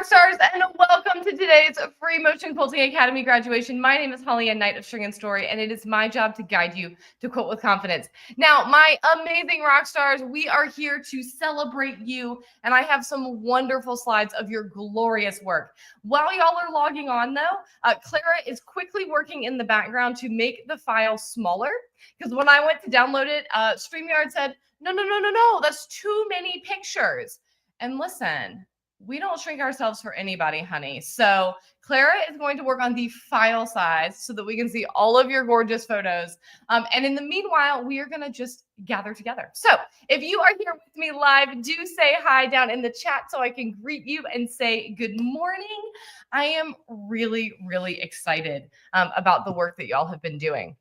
Rockstars, and welcome to today's Free Motion Quilting Academy graduation. My name is Holly, a Knight of String and Story, and it is my job to guide you to quilt with confidence. Now, my amazing Rockstars, we are here to celebrate you, and I have some wonderful slides of your glorious work. While y'all are logging on, though, Clara is quickly working in the background to make the file smaller, because when I went to download it, StreamYard said, no, that's too many pictures. And listen, we don't shrink ourselves for anybody, honey. So Clara is going to work on the file size so that we can see all of your gorgeous photos. And in the meanwhile, we are going to just gather together. So if you are here with me live, do say hi down in the chat so I can greet you and say good morning. I am really, really excited about the work that y'all have been doing.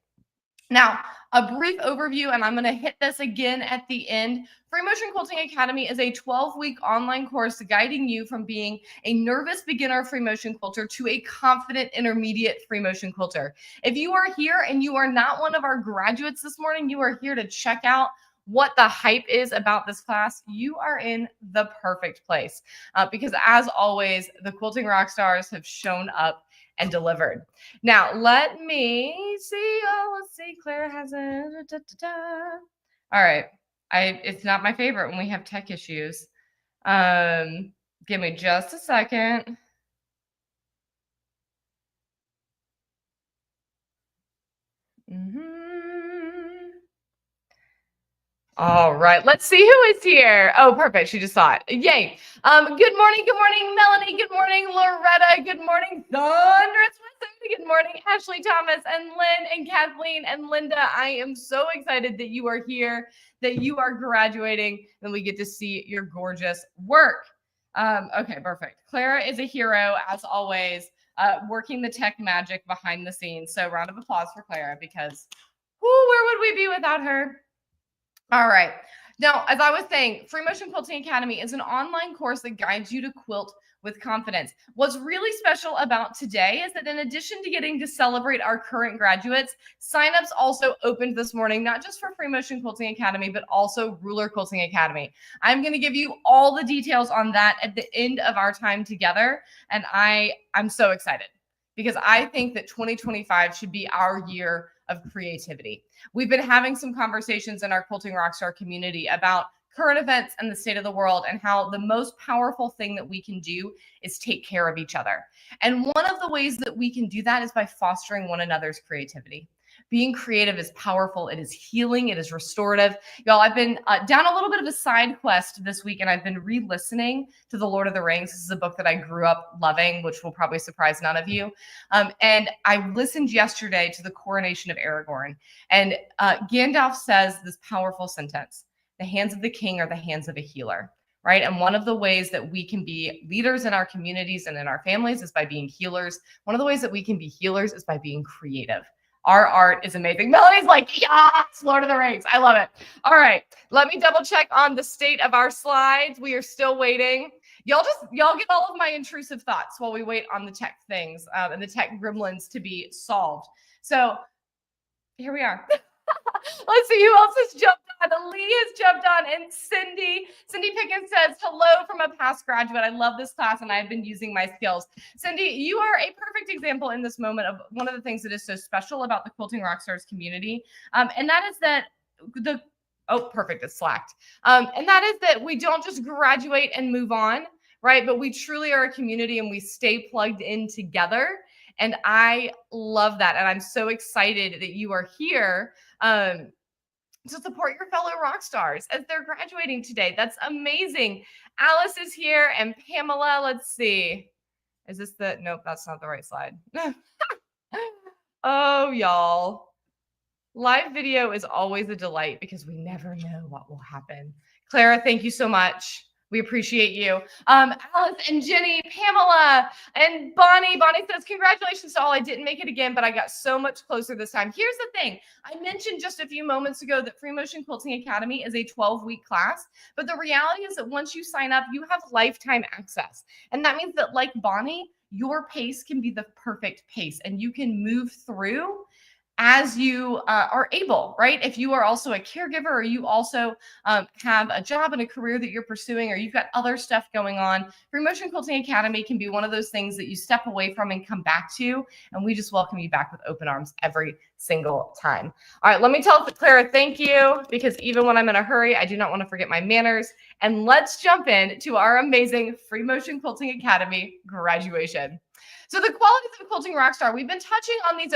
Now, a brief overview, and I'm going to hit this again at the end. Free Motion Quilting Academy is a 12-week online course guiding you from being a nervous beginner free motion quilter to a confident intermediate free motion quilter. If you are here and you are not one of our graduates this morning, you are here to check out what the hype is about this class, you are in the perfect place. Because as always, the Quilting Rockstars have shown up and delivered. Now, let me see. Oh, let's see. Claire has it. All right. It's not my favorite when we have tech issues. Give me just a second. All right, let's see who is here. Oh, perfect. She just saw it. Yay. Good morning, Melanie. Good morning, Loretta. Good morning, Thunderous Wisdom. Good morning, Ashley Thomas and Lynn and Kathleen and Linda. I am so excited that you are here, that you are graduating, and we get to see your gorgeous work. Okay, perfect. Clara is a hero, as always, working the tech magic behind the scenes. So round of applause for Clara because where would we be without her? All right. Now, as I was saying, Free Motion Quilting Academy is an online course that guides you to quilt with confidence. What's really special about today is that in addition to getting to celebrate our current graduates, signups also opened this morning, not just for Free Motion Quilting Academy, but also Ruler Quilting Academy. I'm going to give you all the details on that at the end of our time together. And I'm so excited because I think that 2025 should be our year of creativity. We've been having some conversations in our Quilting Rockstar community about current events and the state of the world and how the most powerful thing that we can do is take care of each other. And one of the ways that we can do that is by fostering one another's creativity. Being creative is powerful. It is healing. It is restorative. Y'all, I've been down a little bit of a side quest this week, and I've been re-listening to The Lord of the Rings. This is a book that I grew up loving, which will probably surprise none of you. And I listened yesterday to the coronation of Aragorn. And Gandalf says this powerful sentence: the hands of the king are the hands of a healer. Right. And one of the ways that we can be leaders in our communities and in our families is by being healers. One of the ways that we can be healers is by being creative. Our art is amazing. Melody's like, yes, Lord of the Rings. I love it. All right. Let me double check on the state of our slides. We are still waiting. Y'all get all of my intrusive thoughts while we wait on the tech things and the tech gremlins to be solved. So here we are. Let's see who else has jumped on. Lee has jumped on, and Cindy Pickens says, hello from a past graduate. I love this class, and I've been using my skills. Cindy, you are a perfect example in this moment of one of the things that is so special about the Quilting Rockstars community, and that is that perfect, it's slacked. And that is that we don't just graduate and move on, right? But we truly are a community, and we stay plugged in together. And I love that. And I'm so excited that you are here to support your fellow rock stars as they're graduating today. That's amazing. Alice is here and Pamela. Let's see. Is this nope, that's not the right slide. Oh, y'all. Live video is always a delight because we never know what will happen. Clara, thank you so much. We appreciate you. Alice and Jenny, Pamela, and Bonnie. Bonnie says, congratulations to all. I didn't make it again, but I got so much closer this time. Here's the thing. I mentioned just a few moments ago that Free Motion Quilting Academy is a 12-week class, but the reality is that once you sign up, you have lifetime access. And that means that, like Bonnie, your pace can be the perfect pace, and you can move through as you are able, right? If you are also a caregiver, or you also have a job and a career that you're pursuing, or you've got other stuff going on, Free Motion Quilting Academy can be one of those things that you step away from and come back to. And we just welcome you back with open arms every single time. All right, let me tell Clara thank you, because even when I'm in a hurry, I do not want to forget my manners. And let's jump in to our amazing Free Motion Quilting Academy graduation. So the qualities of a quilting rock star, we've been touching on these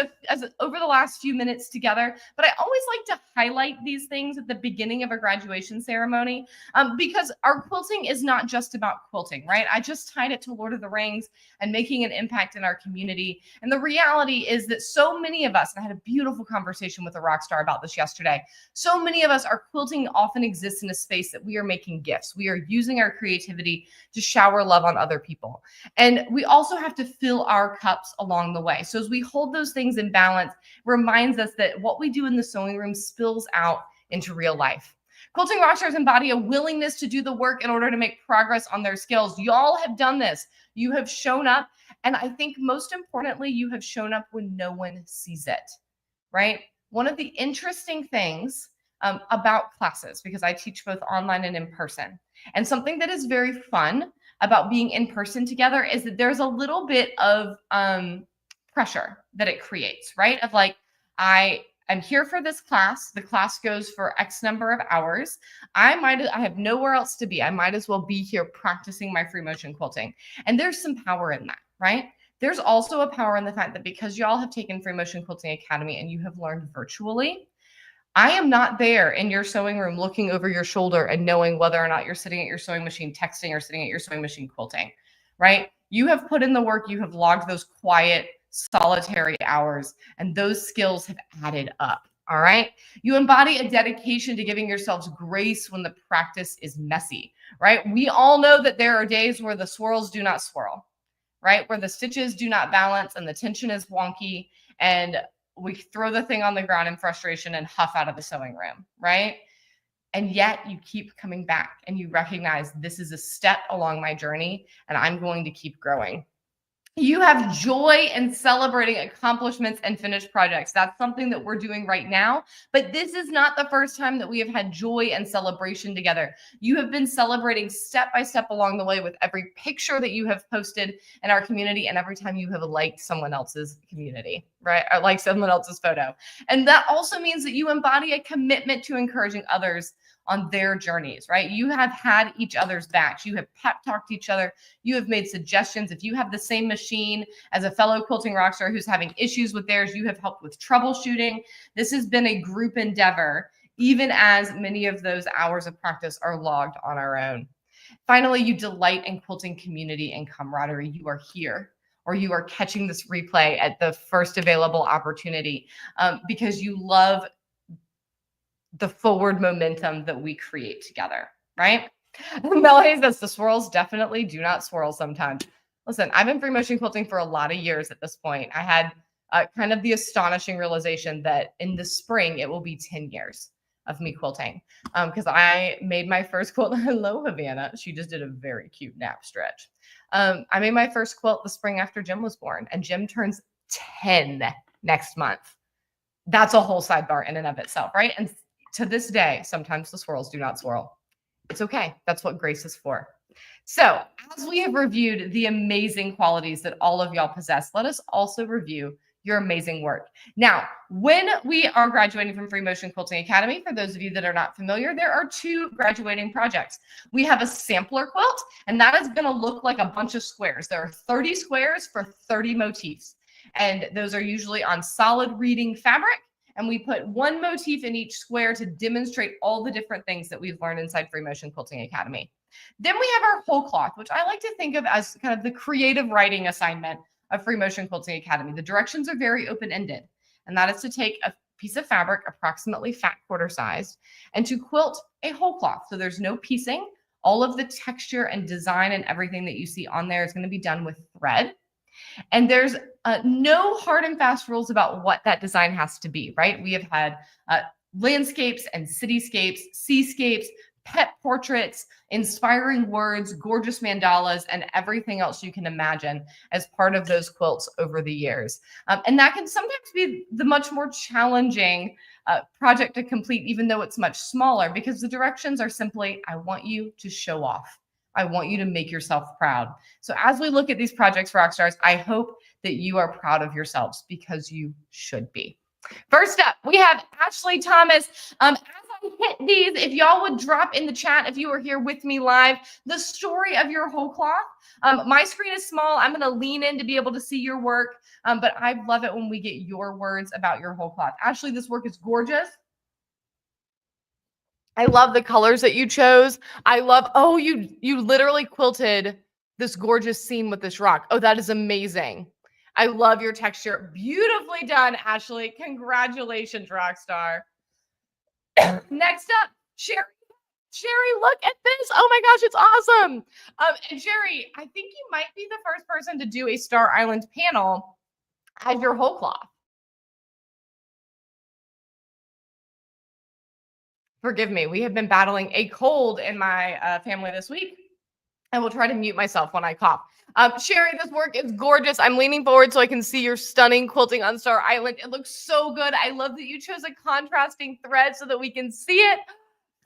over the last few minutes together, but I always like to highlight these things at the beginning of a graduation ceremony, because our quilting is not just about quilting, right? I just tied it to Lord of the Rings and making an impact in our community. And the reality is that so many of us, and I had a beautiful conversation with a rock star about this yesterday, so many of us, our quilting often exists in a space that we are making gifts. We are using our creativity to shower love on other people. And we also have to fill our cups along the way. So as we hold those things in balance, reminds us that what we do in the sewing room spills out into real life. Quilting rock stars embody a willingness to do the work in order to make progress on their skills. Y'all have done this. You have shown up. And I think most importantly, you have shown up when no one sees it, right? One of the interesting things about classes, because I teach both online and in person, and something that is very fun about being in person together is that there's a little bit of pressure that it creates, right? Of like, I am here for this class. The class goes for X number of hours. I have nowhere else to be. I might as well be here practicing my free motion quilting. And there's some power in that, right? There's also a power in the fact that because y'all have taken Free Motion Quilting Academy and you have learned virtually, I am not there in your sewing room looking over your shoulder and knowing whether or not you're sitting at your sewing machine texting or sitting at your sewing machine quilting, right? You have put in the work, you have logged those quiet, solitary hours, and those skills have added up, all right? You embody a dedication to giving yourselves grace when the practice is messy, right? We all know that there are days where the swirls do not swirl, right? Where the stitches do not balance and the tension is wonky, and we throw the thing on the ground in frustration and huff out of the sewing room, right? And yet you keep coming back and you recognize this is a step along my journey and I'm going to keep growing. You have joy in celebrating accomplishments and finished projects. That's something that we're doing right now. But this is not the first time that we have had joy and celebration together. You have been celebrating step by step along the way with every picture that you have posted in our community and every time you have liked someone else's community, right? Or liked someone else's photo. And that also means that you embody a commitment to encouraging others on their journeys, right? You have had each other's backs. You have pep talked each other. You have made suggestions. If you have the same machine as a fellow quilting rockstar who's having issues with theirs, you have helped with troubleshooting. This has been a group endeavor, even as many of those hours of practice are logged on our own. Finally, you delight in quilting community and camaraderie. You are here, or you are catching this replay at the first available opportunity because you love the forward momentum that we create together, right? Melanie says the swirls definitely do not swirl sometimes. Listen, I've been free motion quilting for a lot of years at this point. I had kind of the astonishing realization that in the spring, it will be 10 years of me quilting because I made my first quilt. Hello, Havana. She just did a very cute nap stretch. I made my first quilt the spring after Jim was born, and Jim turns 10 next month. That's a whole sidebar in and of itself, right? And to this day, sometimes the swirls do not swirl. It's okay. That's what grace is for. So as we have reviewed the amazing qualities that all of y'all possess, let us also review your amazing work. Now, when we are graduating from Free Motion Quilting Academy, for those of you that are not familiar, there are two graduating projects. We have a sampler quilt, and that is going to look like a bunch of squares. There are 30 squares for 30 motifs, and those are usually on solid reading fabric. And we put one motif in each square to demonstrate all the different things that we've learned inside Free Motion Quilting Academy. Then we have our whole cloth, which I like to think of as kind of the creative writing assignment of Free Motion Quilting Academy. The directions are very open-ended, and that is to take a piece of fabric approximately fat quarter sized and to quilt a whole cloth. So there's no piecing. All of the texture and design and everything that you see on there is going to be done with thread. And there's no hard and fast rules about what that design has to be, right? We have had landscapes and cityscapes, seascapes, pet portraits, inspiring words, gorgeous mandalas, and everything else you can imagine as part of those quilts over the years. And that can sometimes be the much more challenging project to complete, even though it's much smaller, because the directions are simply, I want you to show off. I want you to make yourself proud. So as we look at these projects, rock stars, I hope that you are proud of yourselves because you should be. First up, we have Ashley Thomas. As I hit these, if y'all would drop in the chat, if you were here with me live, the story of your whole cloth. My screen is small. I'm going to lean in to be able to see your work, but I love it when we get your words about your whole cloth. Ashley, this work is gorgeous. I love the colors that you chose. I love, oh, you literally quilted this gorgeous scene with this rock. Oh, that is amazing. I love your texture. Beautifully done, Ashley. Congratulations, Rockstar. Next up, Sherry. Sherry, look at this. Oh my gosh, it's awesome. And Sherry, I think you might be the first person to do a Star Island panel as your whole cloth. Forgive me. We have been battling a cold in my family this week. I will try to mute myself when I cough. Sherry, this work is gorgeous. I'm leaning forward so I can see your stunning quilting on Star Island. It looks so good. I love that you chose a contrasting thread so that we can see it.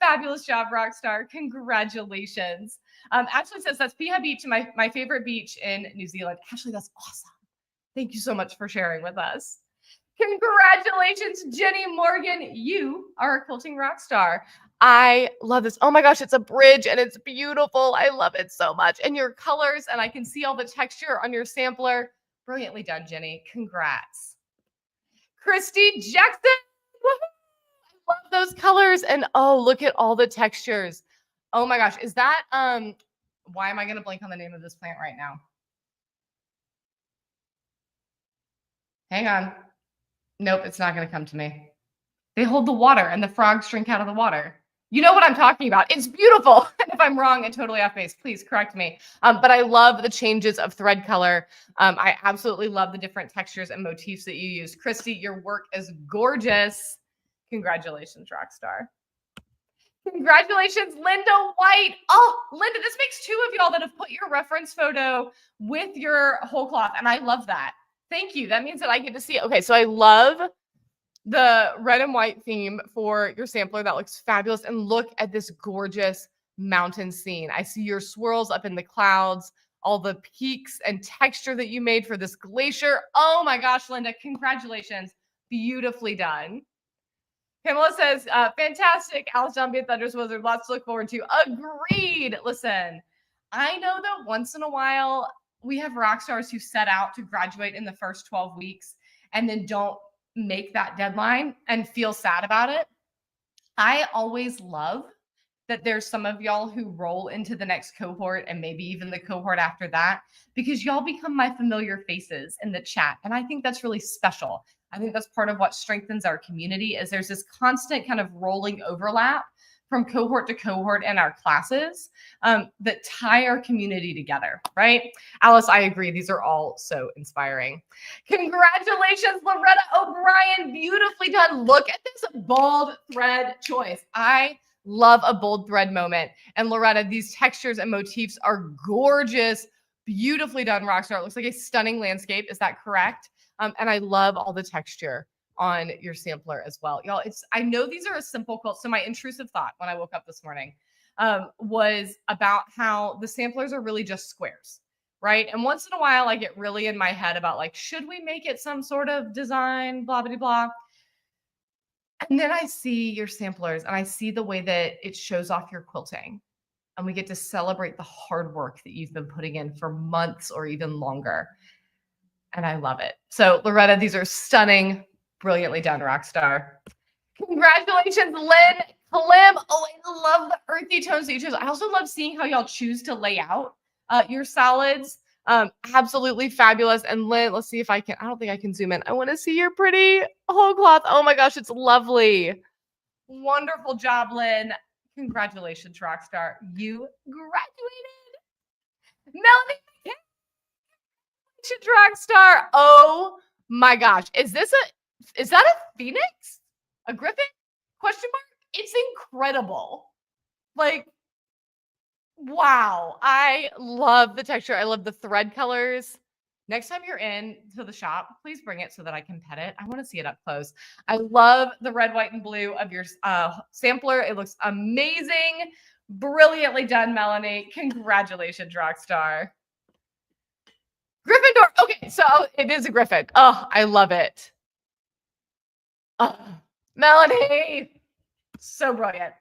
Fabulous job, Rockstar. Congratulations. Ashley says that's Piha Beach, my favorite beach in New Zealand. Ashley, that's awesome. Thank you so much for sharing with us. Congratulations, Jenny Morgan. You are a quilting rock star. I love this. Oh my gosh, it's a bridge and it's beautiful. I love it so much. And your colors, and I can see all the texture on your sampler. Brilliantly done, Jenny. Congrats. Christy Jackson. I love those colors. And oh, look at all the textures. Oh my gosh. Is that, why am I going to blank on the name of this plant right now? Hang on. Nope, it's not going to come to me. They hold the water and the frogs drink out of the water. You know what I'm talking about. It's beautiful. And if I'm wrong and totally off base, please correct me. But I love the changes of thread color. I absolutely love the different textures and motifs that you use. Christy, your work is gorgeous. Congratulations, Rockstar. Congratulations, Linda White. Oh, Linda, this makes two of y'all that have put your reference photo with your whole cloth. And I love that. Thank you. That means that I get to see it. Okay, so I love the red and white theme for your sampler. That looks fabulous. And look at this gorgeous mountain scene. I see your swirls up in the clouds, all the peaks and texture that you made for this glacier. Oh my gosh, Linda, congratulations. Beautifully done. Pamela says, fantastic. Alice Zombie and Thunder's Wizard. Lots to look forward to. Agreed. Listen, I know that once in a while, we have rock stars who set out to graduate in the first 12 weeks and then don't make that deadline and feel sad about it. I always love that there's some of y'all who roll into the next cohort and maybe even the cohort after that, because y'all become my familiar faces in the chat. And I think that's really special. I think that's part of what strengthens our community is there's this constant kind of rolling overlap from cohort to cohort in our classes that tie our community together, right? Alice, I agree. These are all so inspiring. Congratulations, Loretta O'Brien. Beautifully done. Look at this bold thread choice. I love a bold thread moment. And Loretta, these textures and motifs are gorgeous. Beautifully done, Rockstar. It looks like a stunning landscape. Is that correct? And I love all the texture on your sampler as well. Y'all, I know these are a simple quilt. So my intrusive thought when I woke up this morning was about how the samplers are really just squares, right? And once in a while, I get really in my head about like, should we make it some sort of design, blah, blah, blah. And then I see your samplers and I see the way that it shows off your quilting. And we get to celebrate the hard work that you've been putting in for months or even longer. And I love it. So Loretta, these are stunning, brilliantly done, Rockstar. Congratulations, Lynn Clem. Oh, I love the earthy tones that you chose. I also love seeing how y'all choose to lay out your solids. Absolutely fabulous. And Lynn, let's see if I can, I don't think I can zoom in. I want to see your pretty whole cloth. Oh my gosh, it's lovely. Wonderful job, Lynn. Congratulations, Rockstar. You graduated. Melanie Rockstar. Oh my gosh. Is that a phoenix? A griffin? Question mark? It's incredible. Like, wow. I love the texture. I love the thread colors. Next time you're in to the shop, please bring it so that I can pet it. I want to see it up close. I love the red, white, and blue of your sampler. It looks amazing. Brilliantly done, Melanie. Congratulations, Rockstar. Gryffindor. Okay, so it is a Griffin. Oh, I love it. Oh, Melanie. So brilliant.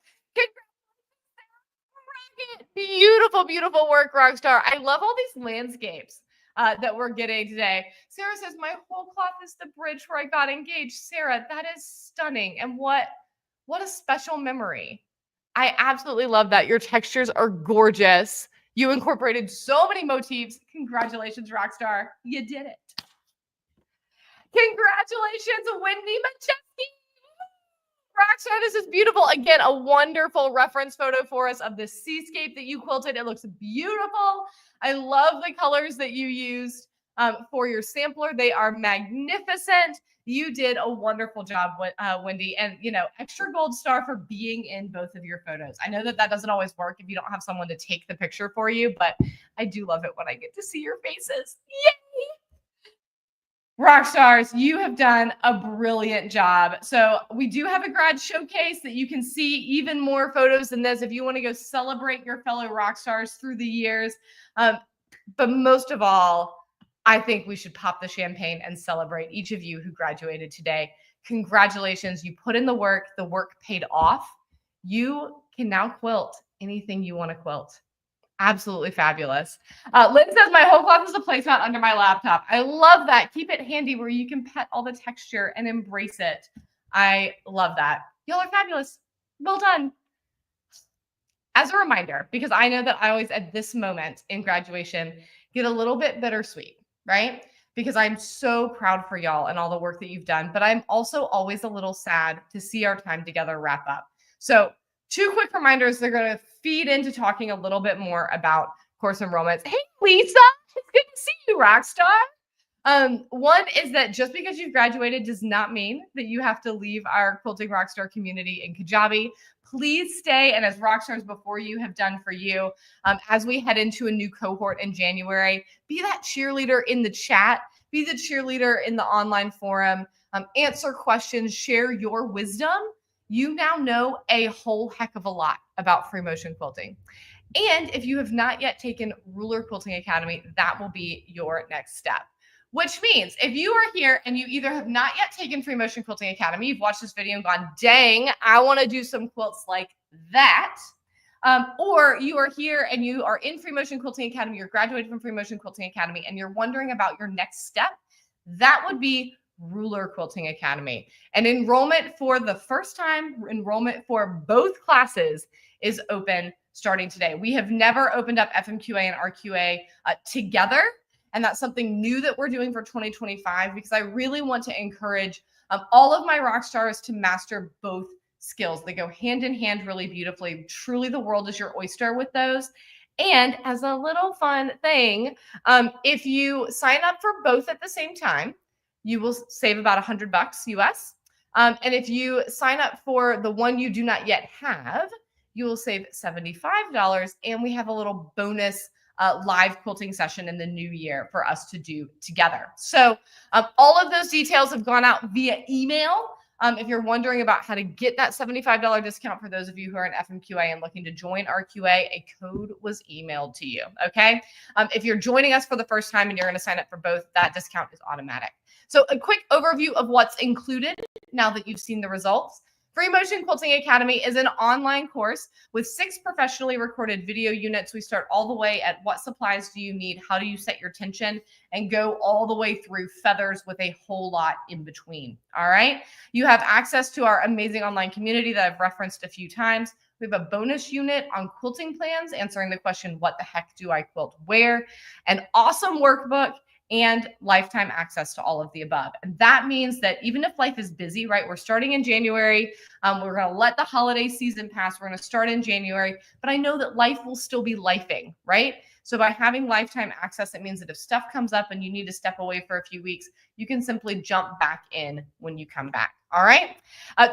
Beautiful, beautiful work, Rockstar. I love all these landscapes that we're getting today. Sarah says, my whole cloth is the bridge where I got engaged. Sarah, that is stunning. And what a special memory. I absolutely love that. Your textures are gorgeous. You incorporated so many motifs. Congratulations, Rockstar. You did it. Congratulations, Wendy Macheski. Rockstar, this is beautiful. Again, a wonderful reference photo for us of the seascape that you quilted. It looks beautiful. I love the colors that you used for your sampler. They are magnificent. You did a wonderful job, Wendy. And, extra gold star for being in both of your photos. I know that doesn't always work if you don't have someone to take the picture for you, but I do love it when I get to see your faces. Yay! Rock stars, you have done a brilliant job. So we do have a grad showcase that you can see even more photos than this if you want to go celebrate your fellow rock stars through the years. But most of all, I think we should pop the champagne and celebrate each of you who graduated today. Congratulations. You put in the work paid off. You can now quilt anything you want to quilt. Absolutely fabulous. Lynn says, my whole cloth is a placemat under my laptop. I love that. Keep it handy where you can pet all the texture and embrace it. I love that. Y'all are fabulous. Well done. As a reminder, because I know that I always at this moment in graduation get a little bit bittersweet, right? Because I'm so proud for y'all and all the work that you've done, but I'm also always a little sad to see our time together wrap up. So 2 quick reminders. They're going to feed into talking a little bit more about course enrollments. Hey, Lisa, it's good to see you, Rockstar. One is that just because you've graduated does not mean that you have to leave our Quilting Rockstar community in Kajabi. Please stay, and as Rockstars before you have done for you, as we head into a new cohort in January, be that cheerleader in the chat, be the cheerleader in the online forum, answer questions, share your wisdom. You now know a whole heck of a lot about free motion quilting. And if you have not yet taken Ruler Quilting Academy, that will be your next step. Which means if you are here and you either have not yet taken Free Motion Quilting Academy, you've watched this video and gone, dang, I want to do some quilts like that. Or you are here and you are in Free Motion Quilting Academy, you're graduated from Free Motion Quilting Academy, and you're wondering about your next step, that would be Ruler Quilting Academy. And enrollment for the first time, enrollment for both classes is open starting today. We have never opened up FMQA and RQA together. And that's something new that we're doing for 2025 because I really want to encourage all of my rock stars to master both skills. They go hand in hand really beautifully. Truly, the world is your oyster with those. And as a little fun thing, if you sign up for both at the same time, you will save about $100 US. And if you sign up for the one you do not yet have, you will save $75. And we have a little bonus live quilting session in the new year for us to do together. So all of those details have gone out via email. If you're wondering about how to get that $75 discount for those of you who are in FMQA and looking to join RQA, a code was emailed to you, okay? If you're joining us for the first time and you're going to sign up for both, that discount is automatic. So a quick overview of what's included now that you've seen the results. Free Motion Quilting Academy is an online course with 6 professionally recorded video units. We start all the way at what supplies do you need, how do you set your tension, and go all the way through feathers with a whole lot in between. All right. You have access to our amazing online community that I've referenced a few times. We have a bonus unit on quilting plans, answering the question, what the heck do I quilt where? An awesome workbook, and lifetime access to all of the above. And that means that even if life is busy, right? We're starting in January. We're going to let the holiday season pass. We're going to start in January, but I know that life will still be lifing, right? So by having lifetime access, it means that if stuff comes up and you need to step away for a few weeks, you can simply jump back in when you come back. All right.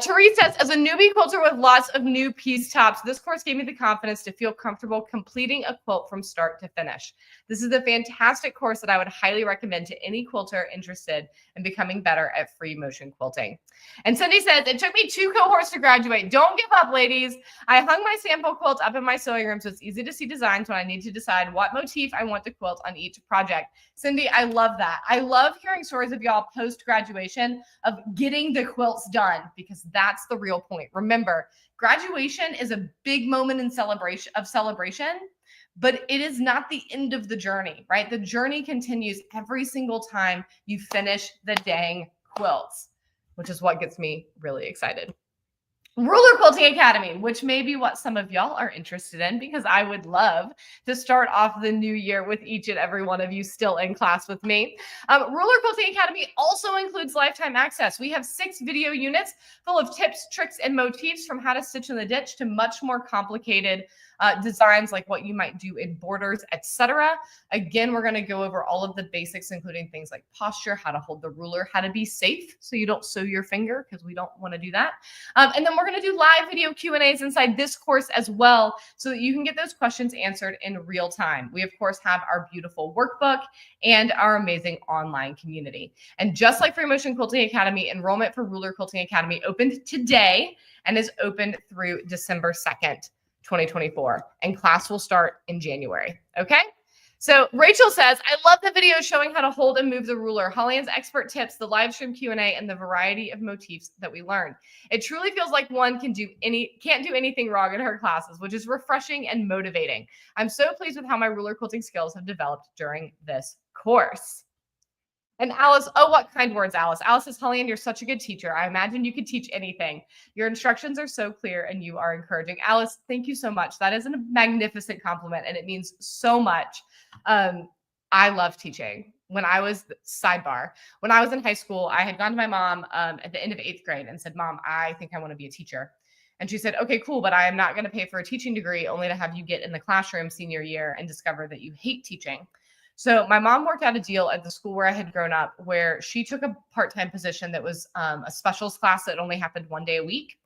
Therese says, as a newbie quilter with lots of new piece tops, this course gave me the confidence to feel comfortable completing a quilt from start to finish. This is a fantastic course that I would highly recommend to any quilter interested in becoming better at free motion quilting. And Cindy says, it took me 2 cohorts to graduate. Don't give up, ladies. I hung my sample quilt up in my sewing room so it's easy to see designs when I need to decide what motif I want to quilt on each project. Cindy, I love that. I love hearing stories of y'all post-graduation of getting the quilts done, because that's the real point. Remember, graduation is a big moment in celebration, but it is not the end of the journey, right? The journey continues every single time you finish the dang quilts, which is what gets me really excited. Ruler Quilting Academy, which may be what some of y'all are interested in, because I would love to start off the new year with each and every one of you still in class with me. Ruler Quilting Academy also includes lifetime access. We have 6 video units full of tips, tricks, and motifs, from how to stitch in the ditch to much more complicated designs like what you might do in borders, etc. Again, we're going to go over all of the basics, including things like posture, how to hold the ruler, how to be safe so you don't sew your finger, because we don't want to do that. And then we're going to do live video Q&As inside this course as well, so that you can get those questions answered in real time. We, of course, have our beautiful workbook and our amazing online community. And just like Free Motion Quilting Academy, enrollment for Ruler Quilting Academy opened today and is open through December 2nd. 2024, and class will start in January. Okay. So Rachel says, I love the video showing how to hold and move the ruler, Holly-Ann's expert tips, the live stream Q&A, and the variety of motifs that we learned. It truly feels like one can't do anything wrong in her classes, which is refreshing and motivating. I'm so pleased with how my ruler quilting skills have developed during this course. And Alice, oh, what kind words, Alice. Alice says, Holly-Ann, you're such a good teacher. I imagine you could teach anything. Your instructions are so clear and you are encouraging. Alice, thank you so much. That is a magnificent compliment, and it means so much. I love teaching. When I was in high school, I had gone to my mom at the end of 8th grade and said, Mom, I think I want to be a teacher. And she said, okay, cool, but I am not going to pay for a teaching degree only to have you get in the classroom senior year and discover that you hate teaching. So my mom worked out a deal at the school where I had grown up, where she took a part-time position that was a specials class that only happened 1 day a week.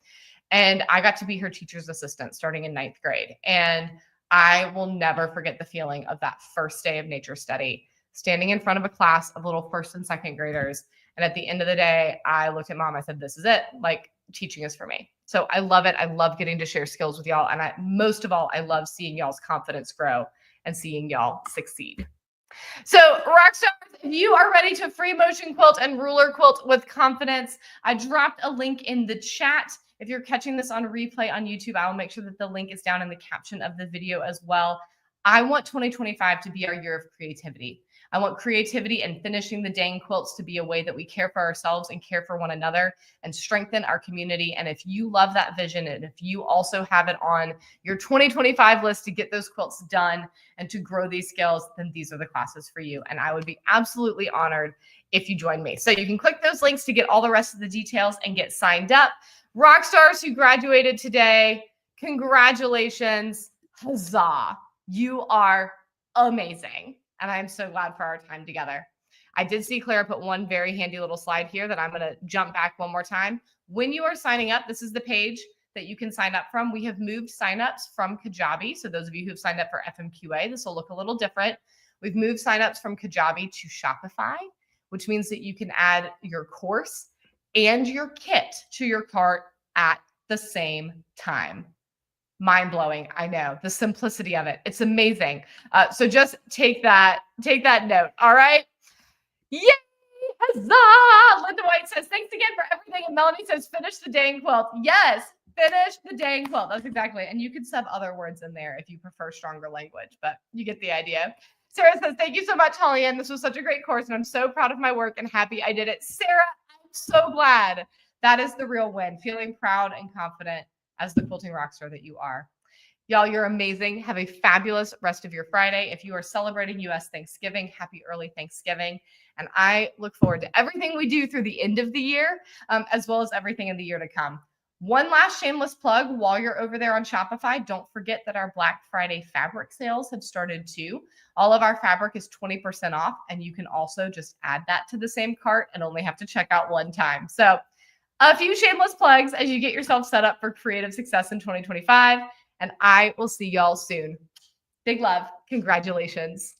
And I got to be her teacher's assistant starting in 9th grade. And I will never forget the feeling of that first day of nature study, standing in front of a class of little 1st and 2nd graders. And at the end of the day, I looked at Mom, I said, this is it. Like, teaching is for me. So I love it. I love getting to share skills with y'all. And most of all, I love seeing y'all's confidence grow and seeing y'all succeed. So Rockstars, if you are ready to free motion quilt and ruler quilt with confidence, I dropped a link in the chat. If you're catching this on replay on YouTube, I will make sure that the link is down in the caption of the video as well. I want 2025 to be our year of creativity. I want creativity and finishing the dang quilts to be a way that we care for ourselves and care for one another and strengthen our community. And if you love that vision, and if you also have it on your 2025 list to get those quilts done and to grow these skills, then these are the classes for you. And I would be absolutely honored if you join me. So you can click those links to get all the rest of the details and get signed up. Rock stars who graduated today, congratulations. Huzzah. You are amazing. And I am so glad for our time together. I did see Clara put one very handy little slide here that I'm going to jump back one more time. When you are signing up, this is the page that you can sign up from. We have moved signups from Kajabi. So those of you who've signed up for FMQA, this will look a little different. We've moved signups from Kajabi to Shopify, which means that you can add your course and your kit to your cart at the same time. Mind-blowing. I know the simplicity of it. It's amazing. So just take that note. All right. Yay. Huzzah. Linda White says, thanks again for everything. And Melanie says, finish the dang quilt. Yes. Finish the dang quilt. That's exactly. And you can sub other words in there if you prefer stronger language, but you get the idea. Sarah says, thank you so much, Holly-Ann. This was such a great course and I'm so proud of my work and happy I did it. Sarah, I'm so glad. That is the real win. Feeling proud and confident as the quilting rockstar that you are. Y'all, you're amazing. Have a fabulous rest of your Friday. If you are celebrating U.S. Thanksgiving, happy early Thanksgiving. And I look forward to everything we do through the end of the year, as well as everything in the year to come. One last shameless plug while you're over there on Shopify, don't forget that our Black Friday fabric sales have started too. All of our fabric is 20% off, and you can also just add that to the same cart and only have to check out one time. So a few shameless plugs as you get yourself set up for creative success in 2025, and I will see y'all soon. Big love. Congratulations.